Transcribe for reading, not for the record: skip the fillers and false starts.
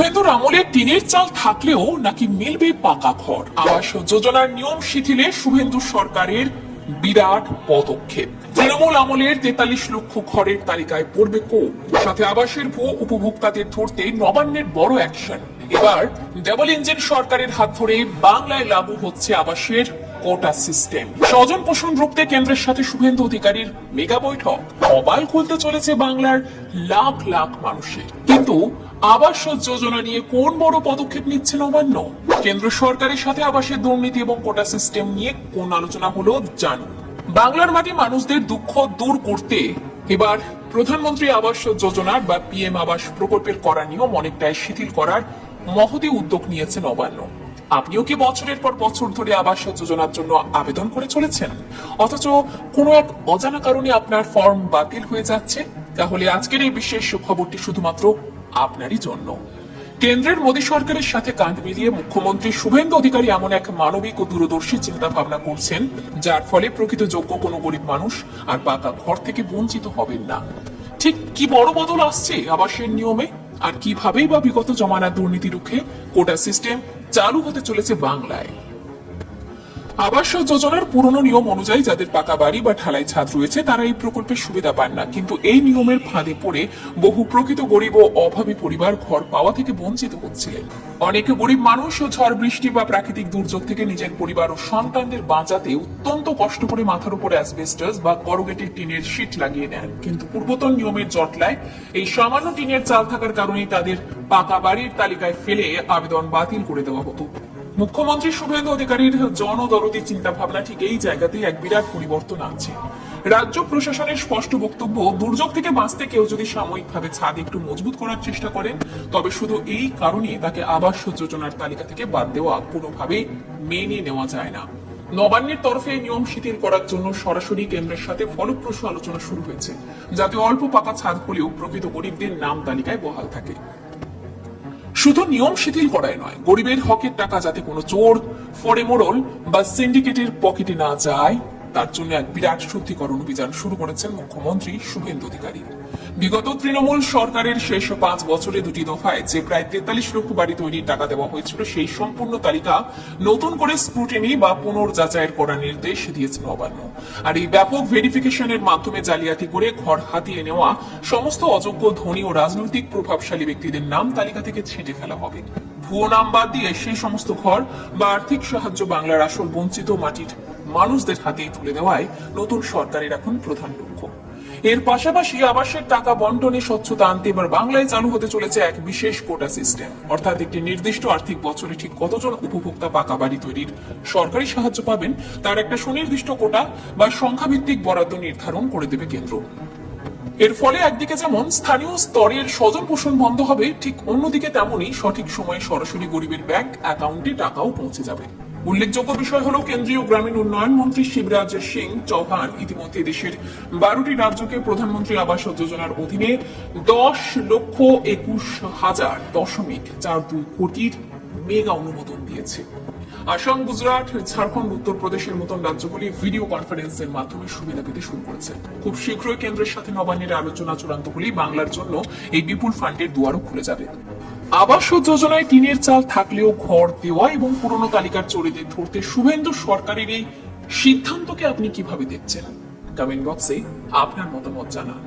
শুভেন্দুর আমলে টিনের চাল থাকলেও নাকি মিলবে পাকা ঘর। আবাস যোজনার নিয়ম শিথিলে শুভেন্দু সরকারের বিরাট পদক্ষেপ। তৃণমূল আমলের 43 লক্ষ ঘরের তালিকায় পড়বে সাথে আবাসের ভুয়ো উপভোক্তাদের ধরতে নবান্নের বড় অ্যাকশন। এবার ডাবল ইঞ্জিন সরকারের হাত ধরে বাংলায় লাগু হচ্ছে আবাসের কোটা সিস্টেম। স্বজন পোষণ রুখতে কেন্দ্রের সাথে শুভেন্দু অধিকারীর মেগা বৈঠক। কপাল খুলতে চলেছে বাংলার লাখ লাখ মানুষের। কিন্তু আবাস যোজনা নিয়ে কোন বড় পদক্ষেপ নিচ্ছে নবান্ন? কেন্দ্র সরকারের সাথে আবাসের দুর্নীতি এবং কোটা সিস্টেম নিয়ে কোন আলোচনা হলো জানুন। বাংলার মাটি মানুষদের দুঃখ দূর করতে এবার প্রধানমন্ত্রী আবাস যোজনার বা পিএম আবাস প্রকল্পের করা নিয়ম অনেকটাই শিথিল করার মহতী উদ্যোগ নিয়েছে নবান্ন। আপনিও কি বছরের পর বছর ধরে আবাস যোজনার জন্য আবেদন করে চলেছেন, অথচ কোনো এক অজানা কারণে আপনার ফর্ম বাতিল হয়ে যাচ্ছে? তাহলে আজকের এই বিশেষ খবরটি শুধুমাত্র আপনারই জন্য। কেন্দ্রের মোদী সরকারের সাথে কাঁধ মিলিয়ে মুখ্যমন্ত্রী শুভেন্দু অধিকারী এমন এক মানবিক ও দূরদর্শী চিন্তা ভাবনা করছেন, যার ফলে প্রকৃত যোগ্য কোনো গরিব মানুষ আর পাকা ঘর থেকে বঞ্চিত হবেন না। ঠিক কি বড় বদল আসছে আবাসের নিয়মে, আর কিভাবেই বা বিগত জমানার দুর্নীতি রুখে কোটা সিস্টেম চালু হতে চলেছে বাংলায়। আবাস যোজনার পুরনো নিয়ম অনুযায়ী যাদের পাকা বাড়ি বা ঢালাই ছাদ রয়েছে তারা এই প্রকল্পের সুবিধা পান না, কিন্তু এই নিয়মের ফাঁদে পড়ে বহু প্রকৃত গরিব ও অভাবী পরিবার ঘর পাওয়া থেকে বঞ্চিত হচ্ছিলেন। অনেকে গরিব মানুষ ও ঝড় বৃষ্টি বা প্রাকৃতিক দুর্যোগ থেকে নিজের পরিবার ও সন্তানদের বাঁচাতে অত্যন্ত কষ্ট করে মাথার উপরে অ্যাসবেস্টস বা করুগেটেড টিনের শীট লাগিয়ে নেন, কিন্তু পূর্বতন নিয়মের জটলায় এই সামান্য টিনের চাল থাকার কারণেই তাদের পাকা বাড়ির তালিকায় ফেলে আবেদন বাতিল করে দেওয়া হতো। মুখ্যমন্ত্রী শুভেন্দু অধিকারীর জনদরদী চিন্তা ভাবনা ঠিক এই জায়গাতেই এক বিরাট পরিবর্তন আনছে। রাজ্য প্রশাসনের স্পষ্ট বক্তব্য, দুর্যোগ থেকে বাঁচতে কেউ যদি সাময়িকভাবে ছাদ একটু মজবুত করার চেষ্টা করেন, তবে শুধু এই কারণে তাকে আবাস যোজনার তালিকা থেকে বাদ দেওয়া কোনোভাবেই মেনে নেওয়া যায় না। নবান্নের তরফে নিয়ম শিথিল করার জন্য সরাসরি কেন্দ্রের সাথে ফলপ্রসূ আলোচনা শুরু হয়েছে, যাতে অল্প পাকা ছাদ হলেও প্রকৃত গরিবদের নাম তালিকায় বহাল থাকে। শুধু নিয়ম শিথিল করাই নয়, গরিবের হকের টাকা যাতে কোনো চোর, ফড়ে মোড়ল বা সিন্ডিকেটের পকেটে না যায়, তার জন্য এক বিরাট শুদ্ধিকরণ অভিযান শুরু করেছেন মুখ্যমন্ত্রী শুভেন্দু অধিকারী। বিগত তৃণমূল সরকারের শেষ 5 বছরে 2টি দফায় যে প্রায় 43 লক্ষ বাড়ি তৈরির টাকা দেওয়া হয়েছিল, সেই সম্পূর্ণ তালিকা নতুন করে স্ক্রুটিনি বা পুনর্যাচাইয়ের করার নির্দেশ দিয়েছে নবান্ন। আর এই ব্যাপক ভেরিফিকেশনের মাধ্যমে জালিয়াতি করে ঘর হাতিয়ে নেওয়া সমস্ত অযোগ্য ধনী ও রাজনৈতিক প্রভাবশালী ব্যক্তিদের নাম তালিকা থেকে ছেঁটে ফেলা হবে। ভুয়ো নাম বাদ দিয়ে সেই সমস্ত ঘর বা আর্থিক সাহায্য বাংলার আসল বঞ্চিত মাটির মানুষদের হাতেই তুলে দেওয়ায় নতুন সরকারের এখন প্রধান লক্ষ্য। এর পাশাপাশি আবাসের টাকা বন্টনে স্বচ্ছতা আনতে এবার বাংলায় চালু হতে চলেছে এক বিশেষ কোটা সিস্টেম, অর্থাৎ একটি নির্দিষ্ট আর্থিক বছরে ঠিক কতজন উপভোক্তা পাকা বাড়ি তৈরির সরকারি সাহায্য পাবেন তার একটা সুনির্দিষ্ট কোটা বা সংখ্যাভিত্তিক বরাদ্দ নির্ধারণ করে দেবে কেন্দ্র। এর ফলে একদিকে যেমন স্থানীয় স্তরের স্বজন পোষণ বন্ধ হবে, ঠিক অন্যদিকে তেমনই সঠিক সময়ে সরাসরি গরিবের ব্যাংক অ্যাকাউন্টে টাকাও পৌঁছে যাবে। উল্লেখযোগ্য বিষয় হলো, কেন্দ্রীয় গ্রামীণ উন্নয়ন মন্ত্রী শিবরাজ সিং চৌহান ইতিমধ্যে দেশের 12টি রাজ্যকে প্রধানমন্ত্রী আবাস যোজনার অধীনে 10,21,000.42 কোটির মেগা অনুমোদন দিয়েছে। আসাম, গুজরাট, ঝাড়খণ্ড, উত্তরপ্রদেশের মতন রাজ্যগুলি ভিডিও কনফারেন্সের মাধ্যমে সুবিধা পেতে শুরু করেছে। খুব শীঘ্রই কেন্দ্রের সাথে নবান্নের আলোচনা চূড়ান্ত হলেই বাংলার জন্য এই বিপুল ফান্ডের দুয়ারও খুলে যাবে। আবাস যোজনায় টিনের চাল থাকলেও ঘর দেওয়া এবং পুরনো তালিকার চোরেদের ধরতে শুভেন্দু সরকারের এই সিদ্ধান্তকে আপনি কিভাবে দেখছেন? কমেন্ট বক্সে আপনার মতামত জানান।